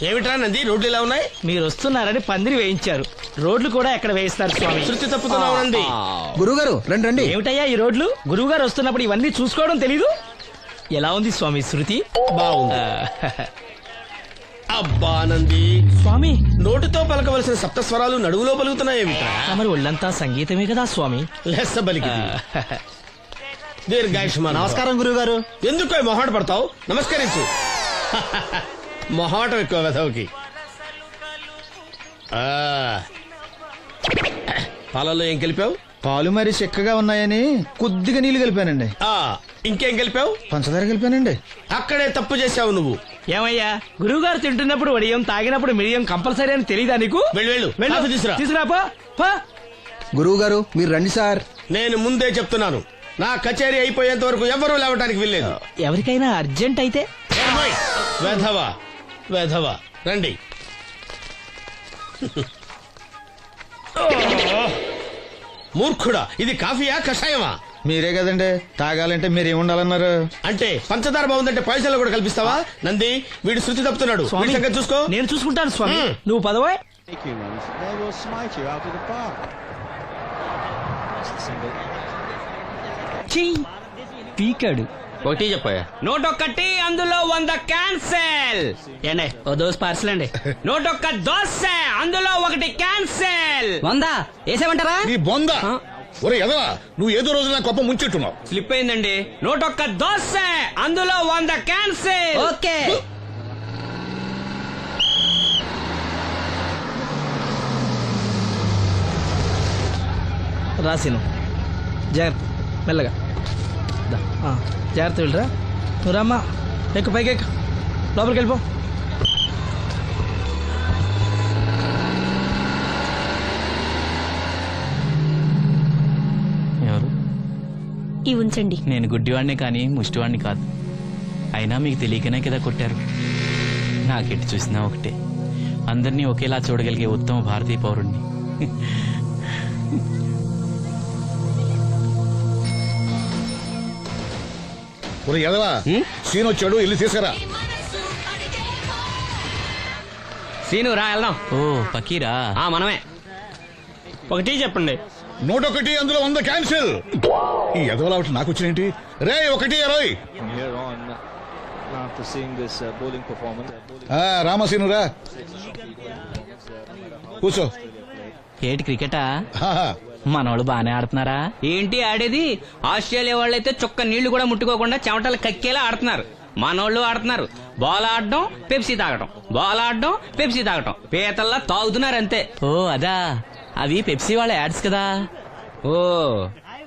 ఏమిట్రా నంది, రోడ్లు ఇలా ఉన్నాయి? మీరు వస్తున్నారని పందిరి వేయించారు. రోడ్లు కూడా ఎక్కడ వేయిస్తారు స్వామి? శృతి తప్పుతున్నావు నంది. గురుగారు రండి రండి. ఏమిటయ్యా ఈ రోడ్లు? గురువు గారు వస్తున్నప్పుడు ఇవన్నీ చూసుకోవడం తెలీదు? ఎలా ఉంది స్వామి శృతి? బాగుంది. అబ్బా నంది, స్వామి నోటితో పలకవలసిన సప్తస్వరాలు నడువులో పలుకుతున్నాయేమిట్రా? మరి ఒళ్ళంతా సంగీతమే కదా స్వామి. లెస్స బలికి దీర్ఘాయుష్మాన్. నమస్కారం గురుగారు. ఎందుకు మొహాట పడతావు? నమస్కరించు. మొహాటం ఎక్కువ వెధవుకి. పాలల్లో ఏం కలిపావు? పాలు మరి చిక్కగా ఉన్నాయని కొద్దిగా నీళ్లు కలిపానండి. ఇంకేం కలిపావు? పంచదార కలిపానండి. అక్కడే తప్పు చేశావు నువ్వు. ఏమయ్యా, గురువు గారు తింటున్నప్పుడు వడియం, తాగినప్పుడు మిడియం కంపల్సరీ అని తెలీదా నీకు? వెళ్ళు కాఫీ తీసురా. తీసుకురాపో. గురువు గారు మీరు రండి సార్. నేను ముందే చెప్తున్నాను, నా కచేరీ అయిపోయేంత వరకు ఎవరూ లేవటానికి వెళ్ళలేదు. ఎవరికైనా అర్జెంట్ అయితే వెధవా వెధవా రండి. మూర్ఖుడా, ఇది కాఫీయా కషాయమా? మీరే కదండి తాగాలంటే మీరేముండాలన్నారు? అంటే పంచదార బాగుందంటే పైసలు కూడా కల్పిస్తావా? నంది, వీడు శృతి తప్పుతున్నాడు. వీడి సంగతి చూసుకో. నేను చూసుకుంటాను స్వామి. నువ్వు పదవా. పీకాడు. ఒకటి చెప్పాయా? నోటొక్కటి అందులో 100 క్యాన్సెల్. ఏండి ఓ దోశ పార్సల్ అండి. నోటొక్క దోశ అందులో 1 క్యాన్సెల్. 100 వేసేమంటారా? నీ బొంద. ఒరే ఎదవా, నువ్వు ఏదో రోజు నా గొప్ప ముంచెట్టున్నావు. స్లిప్ అయిందండి. నోటొక్క దోశ అందులో 100 క్యాన్సెల్. ఓకే. రాసిను జాగ్రత్త, మెల్లగా జాగ్రత్త వెళ్ళరా. నువ్వు రామ్మా, ఎక్కు పైకి ఎక్కు, లోపలికి వెళ్ళిపో. ఎవరు? ఇవి ఉంచండి. నేను గుడ్డివాడినే కానీ ముష్టివాడిని కాదు. అయినా మీకు తెలియకనే కదా కొట్టారు. నాకెట్టి చూసినా ఒకటే, అందరినీ ఒకేలా చూడగలిగే ఉత్తమ భారతీయ పౌరుణ్ణి. ఒరే ఎదవా, సీన్ వచ్చాడు, ఇల్లు తీసుకురా. సీను రా వెళ్దాం. ఓ పకీరా, మనమే. ఒకటి చెప్పండి. 101 అందులో 100 క్యాన్సిల్. ఈ ఎదవలా ఒకటి నాకు వచ్చినేంటి? రే 1-20. రామసీను రా, కూర్చో. ఏటి క్రికెటా? ఆహా. మనోళ్ళు బానే ఆడుతున్నారా? ఏంటి ఆడేది? ఆస్ట్రేలియా వాళ్ళైతే చొక్క నీళ్లు కూడా ముట్టుకోకుండా చెమటలు కక్కేలా ఆడుతున్నారు. మనోళ్ళు ఆడుతున్నారు బాల్ ఆడడం, పెప్సీ తాగడం, బాల్ ఆడడం, పెప్సీ తాగడం, పీతల్లా తాగుతున్నారు అంతే. ఓ అదా, అవి పెప్సీ వాళ్ళ యాడ్స్ కదా. ఓ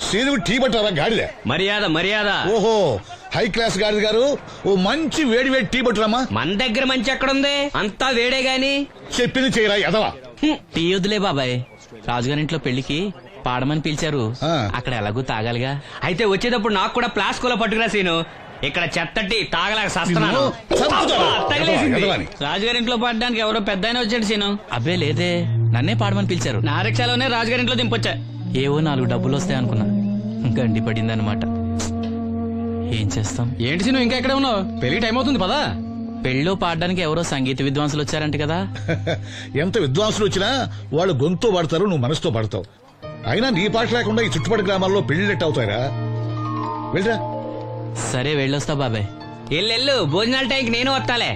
సీను టీ పట్టారా గాడిద? మర్యాద మర్యాద. ఓహో, హై క్లాస్ గాడిద గారు, ఓ మంచి వేడి వేడి టీ పట్టురామా. మన దగ్గర మంచి ఎక్కడుంది, అంతా వేడే గాని. చెప్పింది చేయరా ఎదవా. టీ వద్దులే బాబాయ్, రాజుగారింట్లో పెళ్లికి పాడమని పిలిచారు. అక్కడ ఎలాగూ తాగాలిగా. అయితే వచ్చేటప్పుడు నాకు కూడా ప్లాస్కోలో పట్టుకురా సీను. ఇక్కడ చెత్తటి తాగలేక సస్తున్నాను. రాజుగారింట్లో పడడానికి ఎవరో పెద్ద వచ్చాడు సీను. అబ్బే లేదే, నన్నే పాడమని పిలిచారు. నా రిక్షాలోనే రాజుగారింట్లో దింపొచ్చా. ఏవో 4 డబ్బులు వస్తాయనుకున్నా, గండి పడిందనమాట. ఏం చేస్తాం? ఏంటి సీను ఇంకా ఎక్కడ ఉన్నావు? పెళ్లి టైం అవుతుంది పదా. పెళ్ళిలో పాడడానికి ఎవరో సంగీత విద్వాంసులు వచ్చారంట కదా. ఎంత విద్వాంసులు వచ్చినా వాళ్ళు గొంతు పడతారు, నువ్వు మనసుతో పడతావు. అయినా నీ పాట లేకుండా ఈ చుట్టుపక్కల గ్రామాల్లో పెళ్లినట్టు అవుతారా? వెళ్ళరా. సరే వెళ్ళొస్తా బాబాయ్. ఎల్లెళ్ళు, భోజనాల టైంకి నేను వస్తాలే.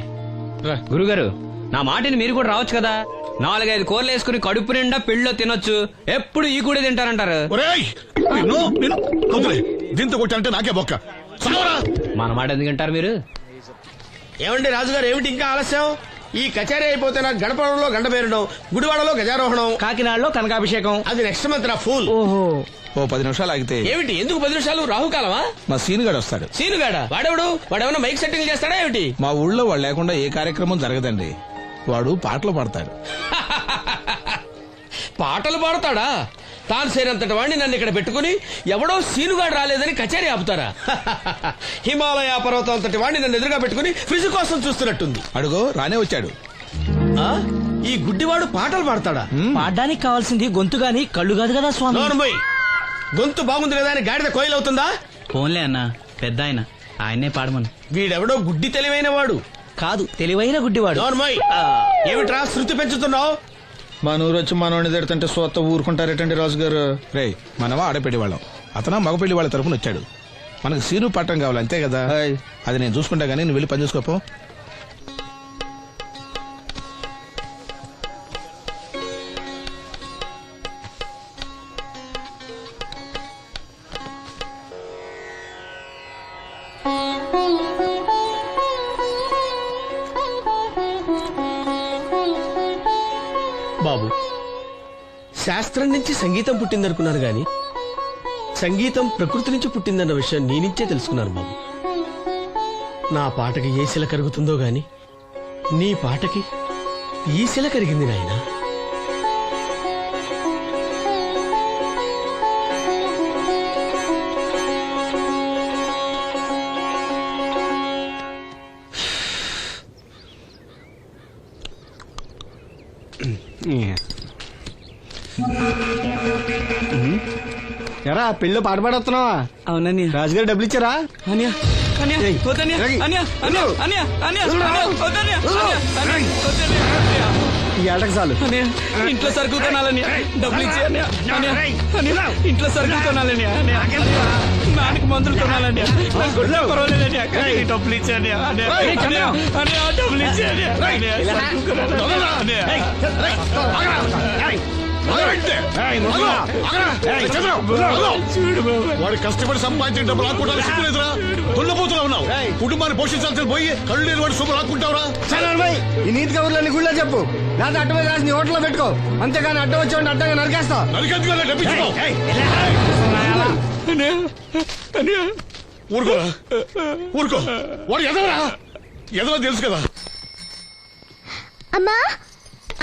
గురుగారు, నా మాటని మీరు కూడా రావచ్చు కదా. 4-5 కూరలు వేసుకుని కడుపు నిండా పెళ్ళిలో తినొచ్చు. ఎప్పుడు ఈ కూడా తింటారంటారు. దీంతో కొట్టాలంటే నాకే బొక్క. మన మాట ఎందుకు తింటారు మీరు? ఏమండి రాజుగారు, ఏమిటి ఇంకా ఆలస్యం? ఈ కచేరీ అయిపోతే నాకు గణపవరంలో గండ పేరడం, గుడివాడలో గజారోహణం, కాకినాడలో కనకాభిషేకం. అది నెక్స్ట్ మంత్ రా ఫూల్. ఓహో, ఓ 10 నిమిషాలు ఆగితే. ఏమిటి, ఎందుకు 10 నిమిషాలు? రాహుకాలమా? మా సీనుగాడు వస్తాడు. సీనుగాడా? వాడేమన్నా మైక్ సెట్టింగ్ చేస్తాడా ఏమిటి? మా ఊళ్ళో వాడు లేకుండా ఏ కార్యక్రమం జరగదండి. వాడు పాటలు పాడతాడు. పాటలు పాడతాడా? తాను సేనంతటి వాడిని నన్ను ఇక్కడ పెట్టుకుని ఎవడో సీనుగాడు రాలేదని కచేరీ ఆపుతారా? హిమాలయ పర్వతం అంతటి వాడిని నన్ను ఎదురుగా పెట్టుకుని ఫ్రిజ్ కోసం చూస్తున్నట్టుంది. అడుగో రానే వచ్చాడు. ఈ గుడ్డివాడు పాటలు పాడతాడా? పాడడానికి కావాల్సింది గొంతు గాని కళ్ళు కాదు కదా స్వామి. గొంతు బాగుంది కదా అని గాడిద కోయిలవుతుందా? ఫోన్లే అన్న, పెద్ద ఆయన్నే పాడమను. వీడెవడో గుడ్డి తెలివైన వాడు కాదు తెలివైన గుడ్డివాడు. నోర్మోయ్. ఏమిట్రా శృతి పెంచుతున్నావు? మన ఊరు వచ్చి మనోడిని తిడుతుంటే సొత్త ఊరుకుంటారేటండి రాజు గారు. రే మనమా ఆడపెళ్లి వాళ్ళం, అతను మగ పెళ్లి వాళ్ళ తరపున వచ్చాడు. మనకు సీను పట్టం కావాలి అంతే కదా. అది నేను చూసుకుంటా గానీ నువ్వు వెళ్ళి పని చూసుకోపో. బాబు, శాస్త్రం నుంచి సంగీతం పుట్టిందనుకున్నాను గాని సంగీతం ప్రకృతి నుంచి పుట్టిందన్న విషయం నీ నుంచే తెలుసుకున్నాను బాబు. నా పాటకి ఏ శిల కరుగుతుందో గాని నీ పాటకి ఈ శిల కరిగింది నాయనా. ఎరా పెళ్ళి పాట పాడుతున్నావా? అవునని రాజుగారు డబ్బులు ఇచ్చారా? ఈ ఏటకు చాలు. ఇంట్లో సరుకులు కొనాలని డబ్బులు ఇచ్చి ఇంట్లో సరుకులు కొనాలని నాన్నకి మందులు కొనాలని పర్వాలేదని డబ్బులు ఇచ్చాను డబ్బులు ఇచ్చాను. వాడు కష్టపడి సంపాదించిన డబ్బులు ఆకుంటారు. సిగ్గులేదురా? దున్నపోతున్నా ఉన్నావు. కుటుంబాన్ని పోషించాల్సిన పోయి కళ్ళు లేని వాడు శుభ్రం ఆకుంటావురా? ఈ నీతి కబుర్లన్నీ గుళ్ళో చెప్పు, లేదా అడ్డ మీద రాసి నీ హోటల్లో పెట్టుకో. అంతేగాని అడ్డం వచ్చి అడ్డంగా నరికేస్తా. నరికెందుకు డబ్బించుకో. ఊరుకోరా, ఊరుకో. వాడు ఎదవరా? ఎదవ తెలుసు కదా. అమ్మా,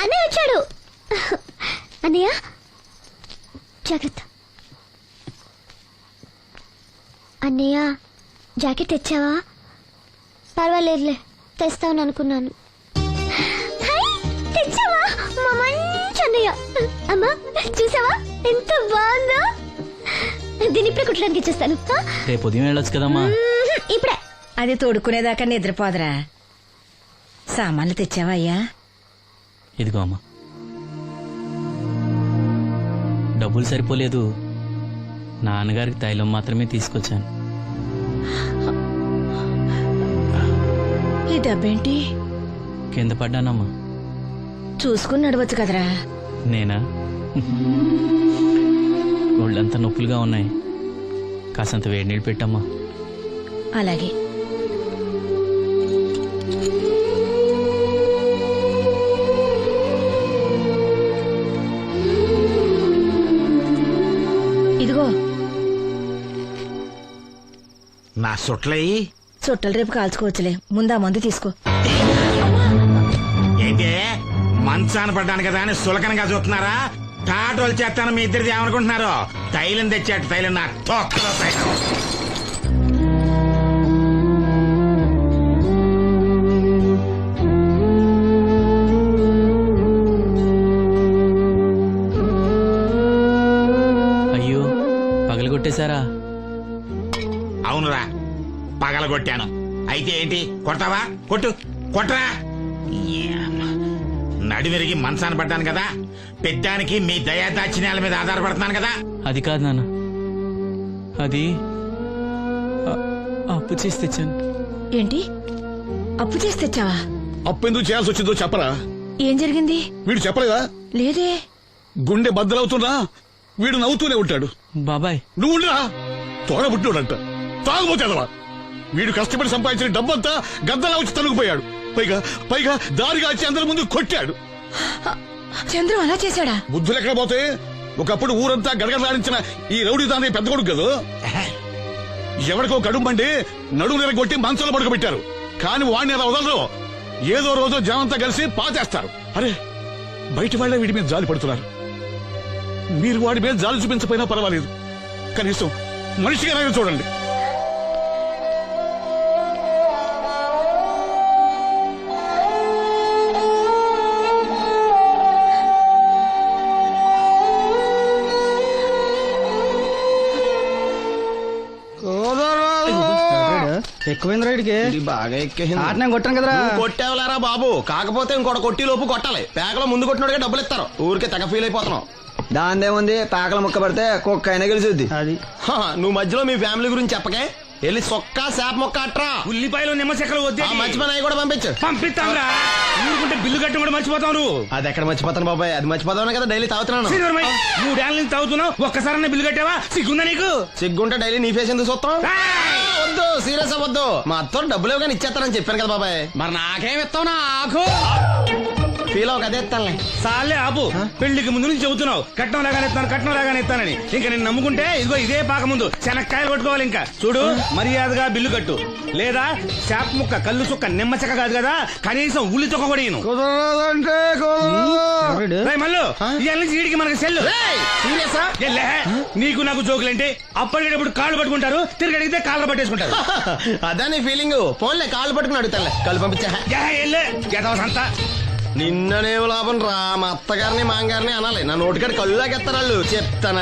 అన్నయ్య వచ్చాడు. అన్నయ్య జాగ్రత్త. అన్నయ్య జాకెట్ తెచ్చావా? పర్వాలేదులే, తెస్తావని అనుకున్నాను. తెచ్చావా? మా మంచి అన్నయ్య. అమ్మా చూసావా ఎంత బాగుందో? దీన్ని ఇప్పుడే కుట్టడానికి ఇచ్చేస్తాను. రేపు ఉదయం వెళ్ళొచ్చు కదమ్మా. ఇప్పుడే. అది తోడుకునేదాకా నిద్రపోదరా. సామాన్లు తెచ్చావా అయ్యా? ఇదిగో అమ్మా. డబ్బులు సరిపోలేదు, నాన్నగారికి తైలం మాత్రమే తీసుకొచ్చాను. ఈ డబ్బేంటి? కింద పడ్డానమ్మా. చూసుకుని నడవచ్చు కదరా. నేనా? ఒళ్ళంతా నొప్పులుగా ఉన్నాయి, కాసంత వేడి నీళ్ళు పెట్టమ్మా. అలాగే. ఇదిగో నా సొట్లయి చుట్టలు రేపు కాల్చుకోవచ్చులే, ముందా మందు తీసుకో. ఏంటి మంచాన పడ్డాను కదా అని సులకనగా చూస్తున్నారా? టాటోలు చేస్తాను మీ ఇద్దరిది ఏమనుకుంటున్నారు? తైలం తెచ్చాడు, తైలం నా తొక్కలో తైలం. అయ్యో, పగలగొట్టేశారా? అవునురా, పగలగొట్టాను. అయితే ఏంటి, కొడతావా? కొట్టు, కొట్టరా. నడివిరిగి మంచాన పడ్డాను కదా, పెద్దానికి మీ దయాదాక్షిణ్యాల మీద ఆధారపడుతున్నాను కదా. అది కాదు నాన్న, అది అప్పు చేసి తెచ్చాను. ఏంటి, అప్పు చేసి తెచ్చావా? అప్పు ఎందుకు చేయాల్సి వచ్చిందో చెప్పరా? ఏం జరిగింది? వీడు చెప్పలేదా? లేదే. గుండె బద్దలవుతున్నా వీడు నవ్వుతూనే ఉంటాడు. బాబాయ్, నువ్వు ఉండరా? తోడబుట్టినోడంట, తాగుపోతేదవా. వీడు కష్టపడి సంపాదించిన డబ్బంతా గద్దలా వచ్చి తనుకుపోయాడు. పైగా పైగా దారిగా వచ్చి అందరి ముందు కొట్టాడు. చంద్రం అలా చేశాడా? బుద్ధులు ఎక్కడ పోతే, ఒకప్పుడు ఊరంతా గడగడలాడించిన ఈ రౌడీ దాని పెద్ద కొడుకు కదా. ఎవరికో కడుంబండి నడుము నిరగొట్టి మంచంలో పడుకోబెట్టారు. కానీ వాడిని అలా వదలరు. ఏదో రోజు జనంతా కలిసి పాతేస్తారు. అరే, బయట వాళ్ళే వీడి మీద జాలి పడుతున్నారు. మీరు వాడి మీద జాలి చూపించపోయినా పర్వాలేదు, కనీసం మనిషిగా చూడండి. ఎక్కువైంది రైడ్కి బాగా ఎక్కేసింది. ఆట నేను కొట్టాను కదరా. కొట్టేవలేరా బాబు, కాకపోతే ఇంకోటి కొట్టి లోపు కొట్టాలి. పేకలో ముందు కొట్టినోడిగా డబ్బులు ఇస్తారు. ఊరికే తెగ ఫీల్ అయిపోతున్నావు. దాందేముంది, పేకల ముక్క పడితే కుక్క అయినా గెలిచుద్ది. అది నువ్వు మధ్యలో మీ ఫ్యామిలీ గురించి చెప్పకే. వెళ్ళి సొక్క శాప మొక్క అట్రా. ఉల్లిపాయలు నిమ్మచెక్కలు వద్దే మర్చిపోయినా కూడా పంపించు. పంపిస్తాంరా. ఊరుకుంటే బిల్లు కట్టడం కూడా మర్చిపోతావు నువ్వు. అది ఎక్కడ మర్చిపోతాను బాబాయ్, అది మర్చిపోతావు కదా డైలీ తాగుతున్నాను. 3 ఏళ్ళ నుంచి తాగుతున్నావు, ఒక్కసారి బిల్లు కట్టావా? సిగ్గుందా నీకు? సిగ్గుంటే డైలీ నీ ఫేస్ ఎందుకు చూస్తాం? ఏయ్! వద్దు, సీరియస్ అవ్వద్దు. మా అత్తో డబ్బులు ఇవ్వగానే ఇచ్చేస్తానని చెప్పాను కదా బాబాయ్. మరి నాకేం ఇస్తావు నాకు? ఫీల్ అవ్వక అదే ఇస్తానులే. సాలే ఆపు. పెళ్లికి ముందు నుంచి చెబుతున్నావు కట్నం లాగానే ఇస్తానని. ఇంకా నేను నమ్ముకుంటే ఇదిగో ఇదే పాక ముందు శనక్కాయలు కొట్టుకోవాలి. ఇంకా చూడు, మర్యాదగా బిల్లు కట్టు, లేదా చేప ముక్క, కళ్ళు చుక్క, నిమ్మ చెక్క కాదు కదా, కనీసం ఉల్లి తొక్క కూడా ఇయ్యను. కుదరదంటే రేయ్ మల్లు, ఇవాళ నుంచి వీడికి మనకి సెల్లు. సీరియసా? ఎల్లే, నీకు నాకు జోకులేంటే అప్పటికేటప్పుడు కాళ్ళు పట్టుకుంటారు, తిరిగి అడిగితే కాళ్ళు పట్టేసుకుంటారు. అదా నీ ఫీలింగ్. ఫోన్లే కాళ్ళు పట్టుకుని అడుగుతానులే. కళ్ళు పంపించా. సంతా నిన్ననే లాభం రా. మా అత్తగారిని మాంగారిని అనాలి. నా నోటికాడ కళ్ళు లాగేస్తారు వాళ్ళు. చెప్తాను.